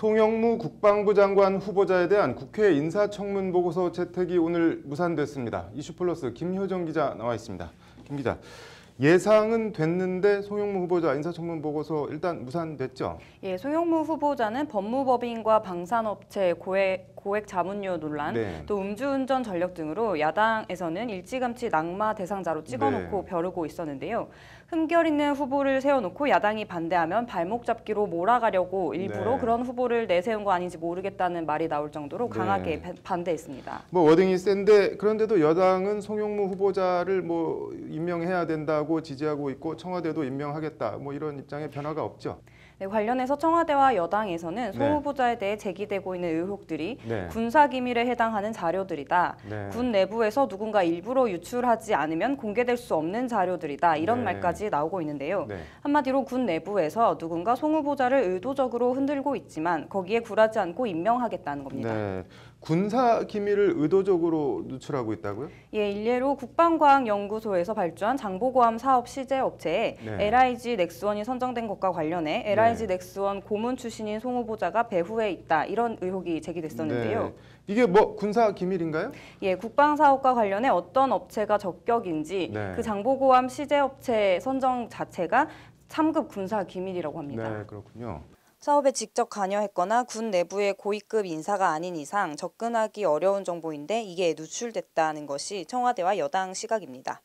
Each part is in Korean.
송영무 국방부 장관 후보자에 대한 국회 인사청문 보고서 채택이 오늘 무산됐습니다. 이슈플러스 김효정 기자 나와 있습니다. 김 기자, 예상은 됐는데 송영무 후보자 인사청문 보고서 일단 무산됐죠? 예, 송영무 후보자는 법무법인과 방산업체 고액 자문료 논란, 또 음주운전 전력 등으로 야당에서는 일찌감치 낙마 대상자로 찍어놓고 벼르고 있었는데요. 흠결 있는 후보를 세워놓고 야당이 반대하면 발목 잡기로 몰아가려고 일부러 그런 후보를 내세운 거 아닌지 모르겠다는 말이 나올 정도로 강하게 반대했습니다. 뭐 워딩이 센데 그런데도 여당은 송영무 후보자를 뭐 임명해야 된다고 지지하고 있고 청와대도 임명하겠다 뭐 이런 입장에 변화가 없죠. 네, 관련해서 청와대와 여당에서는 송 후보자에 대해 제기되고 있는 의혹들이 군사기밀에 해당하는 자료들이다. 군 내부에서 누군가 일부러 유출하지 않으면 공개될 수 없는 자료들이다. 이런 말까지 나오고 있는데요. 한마디로 군 내부에서 누군가 송 후보자를 의도적으로 흔들고 있지만 거기에 굴하지 않고 임명하겠다는 겁니다. 군사 기밀을 의도적으로 누출하고 있다고요? 예, 일례로 국방과학연구소에서 발주한 장보고함 사업 시제 업체에 LIG 넥스원이 선정된 것과 관련해 LIG 넥스원 고문 출신인 송 후보자가 배후에 있다. 이런 의혹이 제기됐었는데요. 이게 뭐 군사 기밀인가요? 예, 국방사업과 관련해 어떤 업체가 적격인지 그 장보고함 시제 업체 선정 자체가 3급 군사 기밀이라고 합니다. 네, 그렇군요. 사업에 직접 관여했거나 군 내부의 고위급 인사가 아닌 이상 접근하기 어려운 정보인데 이게 누출됐다는 것이 청와대와 여당 시각입니다.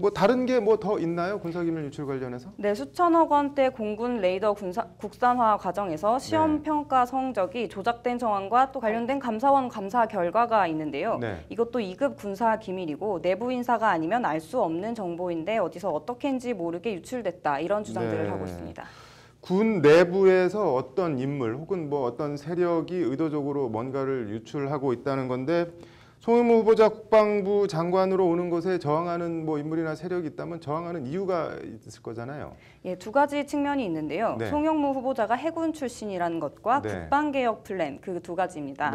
뭐 다른 게 뭐 더 있나요? 군사기밀 유출 관련해서? 네, 수천억 원대 공군 레이더 국산화 과정에서 시험 평가 성적이 조작된 정황과 또 관련된 감사원 감사 결과가 있는데요. 이것도 2급 군사 기밀이고 내부 인사가 아니면 알 수 없는 정보인데 어디서 어떻게인지 모르게 유출됐다. 이런 주장들을 하고 있습니다. 군 내부에서 어떤 인물 혹은 뭐 어떤 세력이 의도적으로 뭔가를 유출하고 있다는 건데 송영무 후보자 국방부 장관으로 오는 것에 저항하는 뭐 인물이나 세력이 있다면 저항하는 이유가 있을 거잖아요. 예, 두 가지 측면이 있는데요. 송영무 후보자가 해군 출신이라는 것과 국방개혁 플랜 그 두 가지입니다.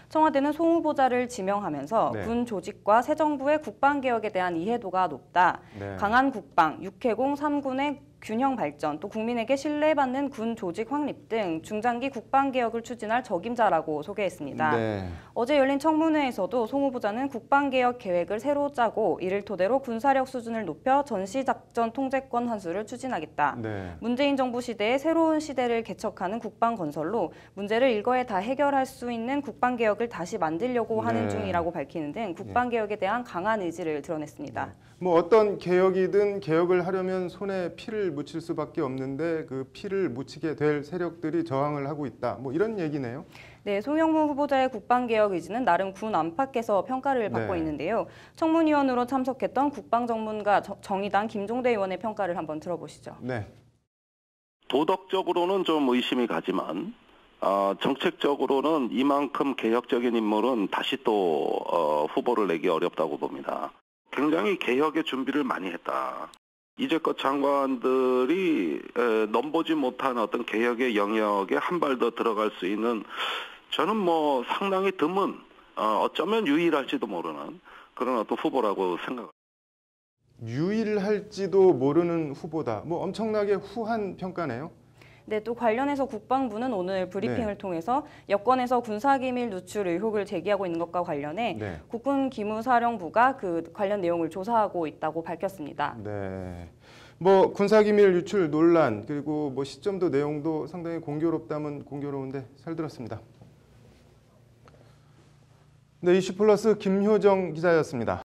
청와대는 송 후보자를 지명하면서 군 조직과 새 정부의 국방개혁에 대한 이해도가 높다. 강한 국방, 육해공 3군의 균형 발전, 또 국민에게 신뢰받는 군 조직 확립 등 중장기 국방개혁을 추진할 적임자라고 소개했습니다. 어제 열린 청문회에서도 송 후보자는 국방개혁 계획을 새로 짜고 이를 토대로 군사력 수준을 높여 전시작전 통제권 환수를 추진하겠다. 문재인 정부 시대에 새로운 시대를 개척하는 국방 건설로 문제를 일거에 다 해결할 수 있는 국방개혁을 다시 만들려고 하는 중이라고 밝히는 등 국방개혁에 대한 강한 의지를 드러냈습니다. 뭐 어떤 개혁이든 개혁을 하려면 손에 피를 묻힐 수밖에 없는데 그 피를 묻히게 될 세력들이 저항을 하고 있다. 뭐 이런 얘기네요. 네, 송영무 후보자의 국방개혁 의지는 나름 군 안팎에서 평가를 받고 있는데요. 청문위원으로 참석했던 국방전문가 정의당 김종대 의원의 평가를 한번 들어보시죠. 도덕적으로는 좀 의심이 가지만 정책적으로는 이만큼 개혁적인 인물은 다시 또 후보를 내기 어렵다고 봅니다. 굉장히 개혁의 준비를 많이 했다. 이제껏 장관들이 넘보지 못한 어떤 개혁의 영역에 한 발 더 들어갈 수 있는 저는 뭐 상당히 드문 어쩌면 유일할지도 모르는 그런 어떤 후보라고 생각합니다. 유일할지도 모르는 후보다. 뭐 엄청나게 후한 평가네요. 네, 또 관련해서 국방부는 오늘 브리핑을 통해서 여권에서 군사기밀 누출 의혹을 제기하고 있는 것과 관련해 국군기무사령부가 그 관련 내용을 조사하고 있다고 밝혔습니다. 뭐 군사기밀 유출 논란 그리고 뭐 시점도 내용도 상당히 공교롭다면 공교로운데 잘 들었습니다. 네, 이슈플러스 김효정 기자였습니다.